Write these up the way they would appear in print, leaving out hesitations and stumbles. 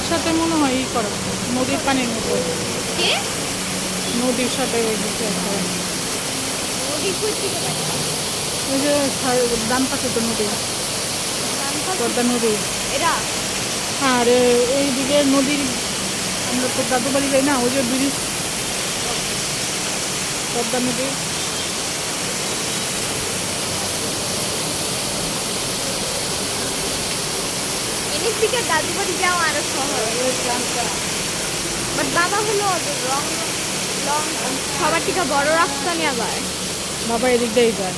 নদীর সাথে মনে হয় ই করা, নদীর পানির মতো, কে নদীর সাথে ওই দিকে একটা। নদী কই থেকে পাই? ওই যে ডান পাশে তো নদী, পদ্মা নদী। এরা আর এইদিকে নদীর, আমরা তো দাদু বাড়ি যাই না, ওই যে ব্রিজ, পদ্মা নদী। এদিক থেকে দাদু বাড়ি যাওয়া আরো সহজ। বাট বাবা হলো লং লং সবার থেকে বড় রাস্তা নিয়ে আবার বাবা এদিক দিয়েই যায়।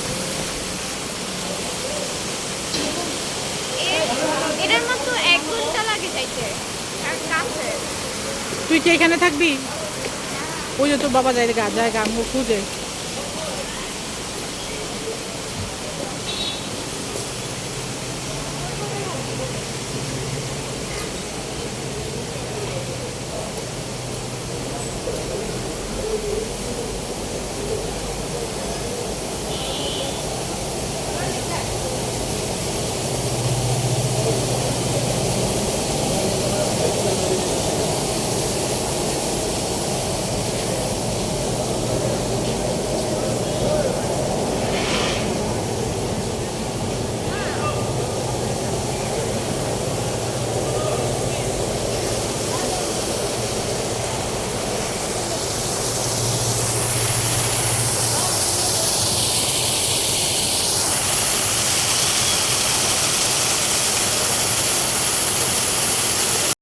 এটার মাত্র 1 ঘন্টা লাগে যাইতে, আর কাছে। তুই কি এখানে থাকবি? ওই যে তোর বাবা যায়, জায়গা আমি খুঁজে